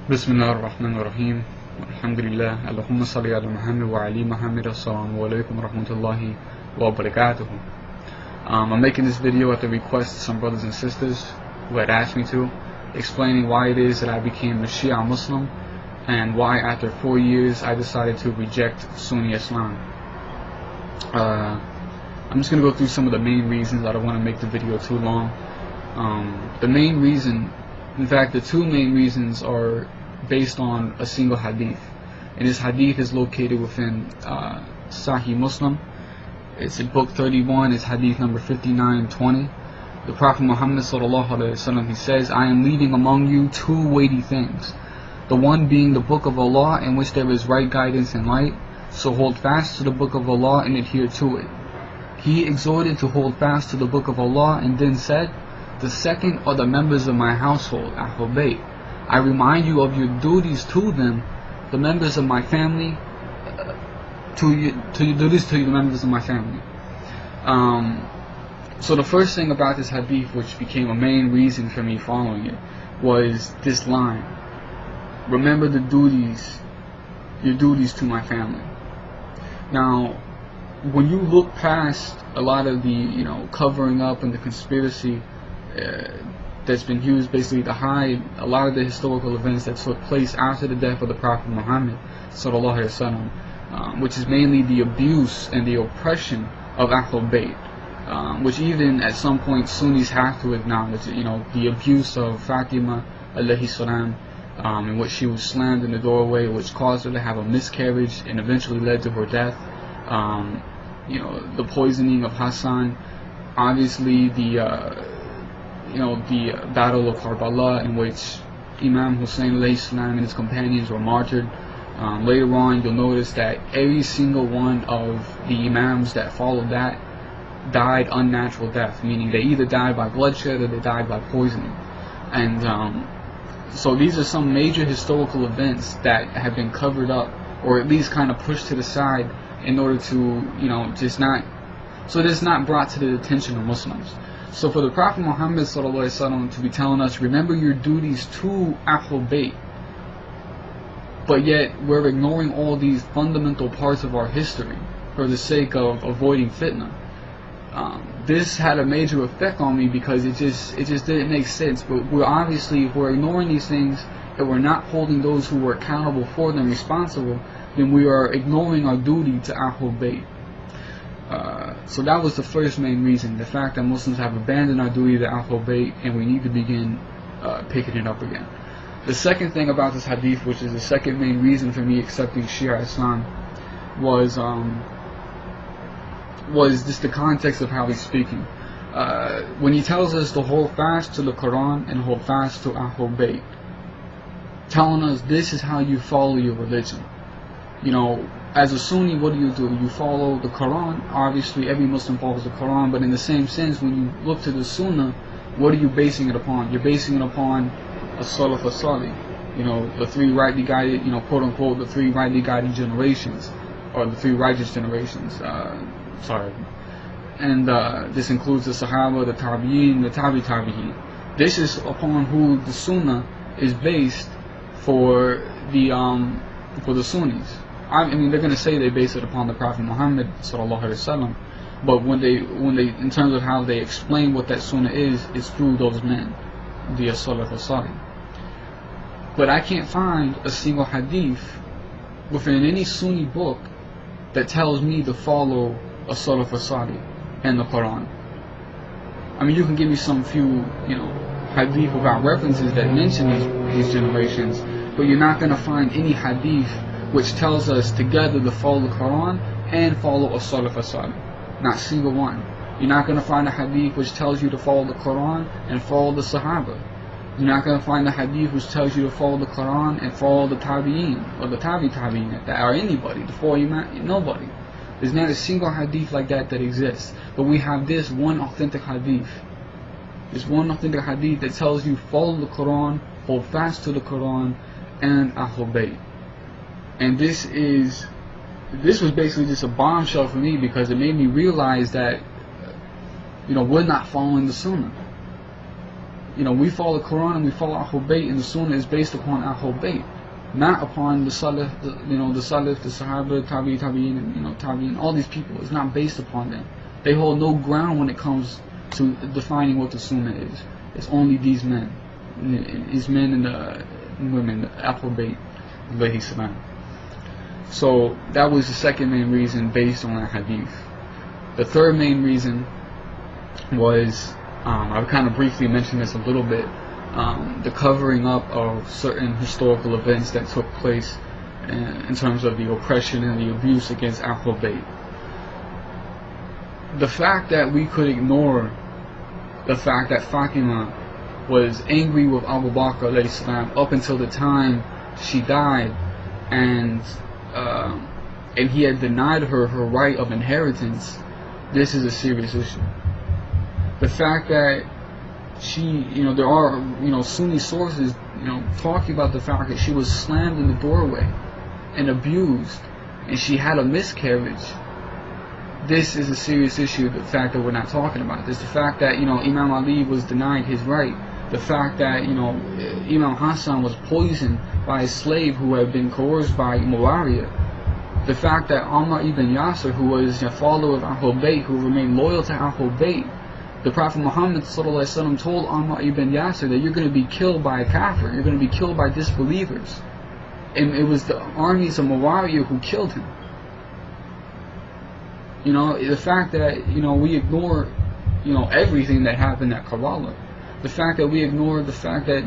بسم الله الرحمن الرحيم الحمد لله اللهم صل على محمد وعلي محمد السلام عليكم ورحمة الله وبركاته. I'm making this video at the request of some brothers and sisters who had asked me to, explaining why it is that I became a Shia Muslim and why after 4 years I decided to reject Sunni Islam. I'm just going to go through some of the main reasons. I don't want to make the video too long. The main reason, in fact the two main reasons, are based on a single hadith, and this hadith is located within Sahih Muslim. It's in book 31, it's hadith number 5920. The Prophet Muhammad sallallahu alaihi wasallam, he says, I am leaving among you two weighty things, the one being the book of Allah, in which there is right guidance and light, so hold fast to the book of Allah and adhere to it. He exhorted to hold fast to the book of Allah and then said, the second are the members of my household, Ahlul Bayt. I remind you of your duties to them, the members of my family, to your duties to the members of my family. So the first thing about this hadith, which became a main reason for me following it, was this line: remember the duties, your duties to my family. Now, when you look past a lot of the covering up and the conspiracy that's been used basically to hide a lot of the historical events that took place after the death of the Prophet Muhammad sallallahu alaihi wasallam, which is mainly the abuse and the oppression of Ahlul Bayt, which even at some point Sunnis have to acknowledge. The abuse of Fatima alayhi salam, in which she was slammed in the doorway, which caused her to have a miscarriage and eventually led to her death. The poisoning of Hassan, obviously the Battle of Karbala, in which Imam Hussein alayhi salam and his companions were martyred. Later on, you'll notice that every single one of the Imams that followed that died unnatural death, meaning they either died by bloodshed or they died by poisoning. And so these are some major historical events that have been covered up, or at least kind of pushed to the side, in order to just not brought to the attention of Muslims. So for the Prophet Muhammad ﷺ to be telling us, remember your duties to Ahlul Bayt, but yet we're ignoring all these fundamental parts of our history for the sake of avoiding fitna. This had a major effect on me, because it just didn't make sense. But if we're ignoring these things and we're not holding those who were accountable for them responsible, then we are ignoring our duty to Ahlul Bayt. So that was the first main reason, the fact that Muslims have abandoned our duty to Ahlul Bayt, and we need to begin picking it up again. The second thing about this hadith, which is the second main reason for me accepting Shia Islam, was just the context of how he's speaking. When he tells us to hold fast to the Quran and hold fast to Ahlul Bayt, telling us this is how you follow your religion. As a Sunni, what do? You follow the Quran. Obviously, every Muslim follows the Quran, but in the same sense, when you look to the Sunnah, what are you basing it upon? You're basing it upon as-Salaf as-Salih. The three rightly guided, quote unquote, the three rightly guided generations, or the three righteous generations. And this includes the Sahaba, the Tabi'in, the Tabi'in. This is upon who the Sunnah is based for the Sunnis. I mean, they're going to say they base it upon the Prophet Muhammad sallallahu alaihi wasallam, but when they, in terms of how they explain what that Sunnah is, it's through those men, the as-Salaf as-Salih. But I can't find a single hadith within any Sunni book that tells me to follow as-Salaf as-Salih and the Quran. I mean, you can give me some few, hadith without references that mention these generations, but you're not going to find any hadith which tells us together to follow the Quran and follow as-Salaf as-Salih. Not single one. You're not going to find a hadith which tells you to follow the Quran and follow the Sahaba. You're not going to find a hadith which tells you to follow the Quran and follow the Tabi'in, or the Tabi'in, or anybody, the four Imam, nobody. There's not a single hadith like that exists. But we have this one authentic hadith. This one authentic hadith that tells you follow the Quran, hold fast to the Quran, and Ahlul Bayt. And this was basically just a bombshell for me, because it made me realize that we're not following the Sunnah. we follow the Quran and we follow Ahlul Bayt, and the Sunnah is based upon Ahlul Bayt, not upon the Salaf, the Salaf, the Sahaba, Tabi'in, and Tabi'in, all these people. It's not based upon them. They hold no ground when it comes to defining what the Sunnah is. It's only these men and the women, the Ahlul Bayt, alayhi salam. So that was the second main reason based on that hadith. The third main reason was, I've kind of briefly mentioned this a little bit, the covering up of certain historical events that took place in terms of the oppression and the abuse against Ahlul Bayt. The fact that we could ignore the fact that Fatima was angry with Abu Bakr alayhi salam up until the time she died, and he had denied her right of inheritance, this is a serious issue. The fact that she, there are, Sunni sources, talking about the fact that she was slammed in the doorway and abused, and she had a miscarriage. This is a serious issue, the fact that we're not talking about this. The fact that, Imam Ali was denied his right. The fact that, Imam Hassan was poisoned by a slave who had been coerced by Muawiyah. The fact that Ammar ibn Yasir, who was a follower of Ahlul Bayt, who remained loyal to Ahlul Bayt, the Prophet Muhammad ﷺ told Ammar ibn Yasir that you're going to be killed by a kafir, you're going to be killed by disbelievers. And it was the armies of Muawiyah who killed him. The fact that, we ignore, everything that happened at Karbala. The fact that we ignore the fact that,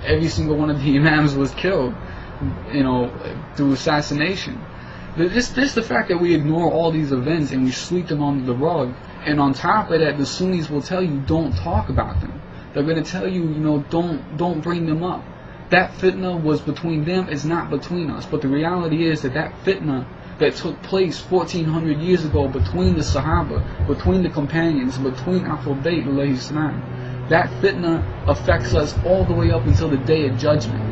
every single one of the Imams was killed, through assassination. This the fact that we ignore all these events and we sweep them under the rug, and on top of that, the Sunnis will tell you don't talk about them. They're going to tell you, don't bring them up. That fitna was between them, it's not between us. But the reality is that fitna that took place 1400 years ago between the Sahaba, between the companions, between Ahlul Bayt alayhi salam, that fitna affects us all the way up until the day of judgment.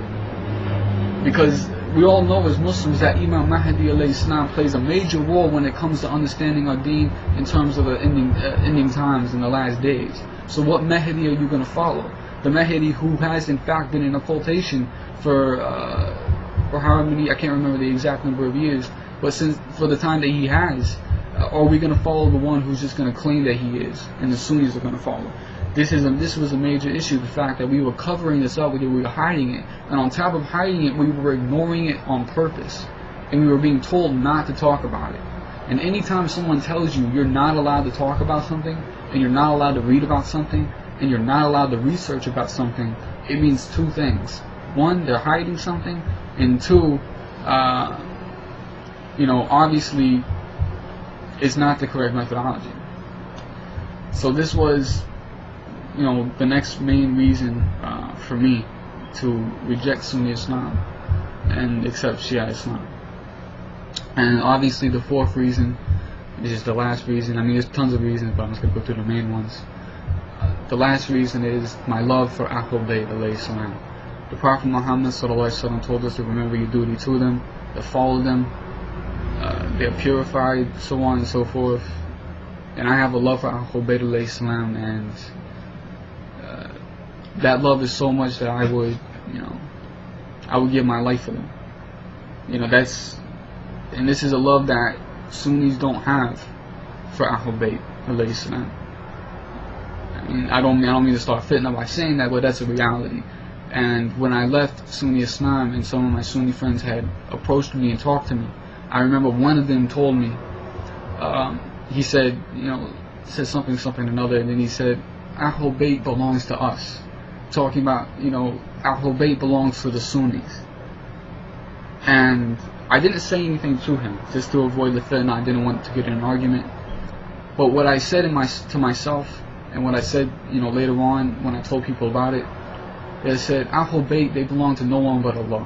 Because we all know as Muslims that Imam Mahdi alayhi salam plays a major role when it comes to understanding our deen in terms of the ending times in the last days. So what Mahdi are you going to follow? The Mahdi who has in fact been in occultation for how many, I can't remember the exact number of years, but for the time that he has, are we going to follow the one who's just going to claim that he is, and the Sunnis are going to follow? This was a major issue, the fact that we were covering this up, we were hiding it, and on top of hiding it, we were ignoring it on purpose, and we were being told not to talk about it. And anytime someone tells you you're not allowed to talk about something, and you're not allowed to read about something, and you're not allowed to research about something, it means two things. One, they're hiding something, and two, obviously, it's not the correct methodology. So this was, the next main reason for me to reject Sunni Islam and accept Shia Islam. And obviously the fourth reason, this is the last reason, there's tons of reasons, but I'm just going to go through the main ones. The last reason is my love for Ahlul Bayt alayhi salam. The Prophet Muhammad ﷺ told us to remember your duty to them, to follow them, they're purified, so on and so forth. And I have a love for Ahlul Bayt alayhi salam, and that love is so much that I would give my life for them. And this is a love that Sunnis don't have for Ahlul Bayt alayhi salam. I don't mean to start fitna by saying that, but that's a reality. And when I left Sunni Islam and some of my Sunni friends had approached me and talked to me, I remember one of them told me, he said, said something another, and then he said, Ahlul Bayt belongs to us. Talking about, Ahlul Bayt belongs to the Sunnis. And I didn't say anything to him, just to avoid the fitna. I didn't want to get in an argument. But what I said to myself, and what I said, later on when I told people about it, I said, Ahlul Bayt, they belong to no one but Allah.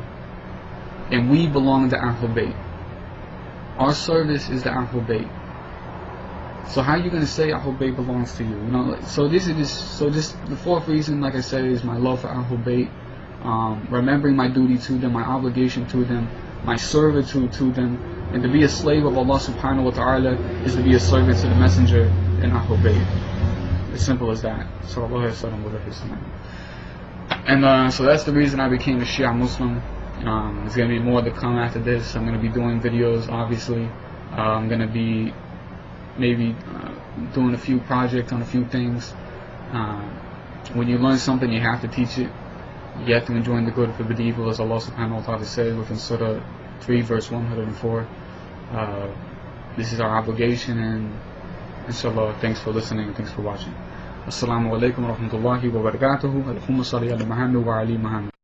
And we belong to Ahlul Bayt. Our service is the Ahlul Bayt. So how are you going to say Ahlul Bayt belongs to you? So the fourth reason, like I said, is my love for Ahlul Bayt, remembering my duty to them, my obligation to them, my servitude to them, and to be a slave of Allah subhanahu wa ta'ala is to be a servant to the Messenger and Ahlul Bayt. As simple as that. Sallallahu Alaihi Wasallam. And so that's the reason I became a Shia Muslim. There's going to be more to come after this. I'm going to be doing videos, obviously. I'm going to be maybe doing a few projects on a few things. When you learn something, you have to teach it. You have to enjoin the good, forbid the evil, as Allah subhanahu wa ta'ala says within Surah 3 verse 104. This is our obligation, and inshallah, thanks for listening and thanks for watching. Assalamu alaikum wa rahmatullahi wa barakatuhu. Allahumma salli ala Muhammad wa ali Muhammad.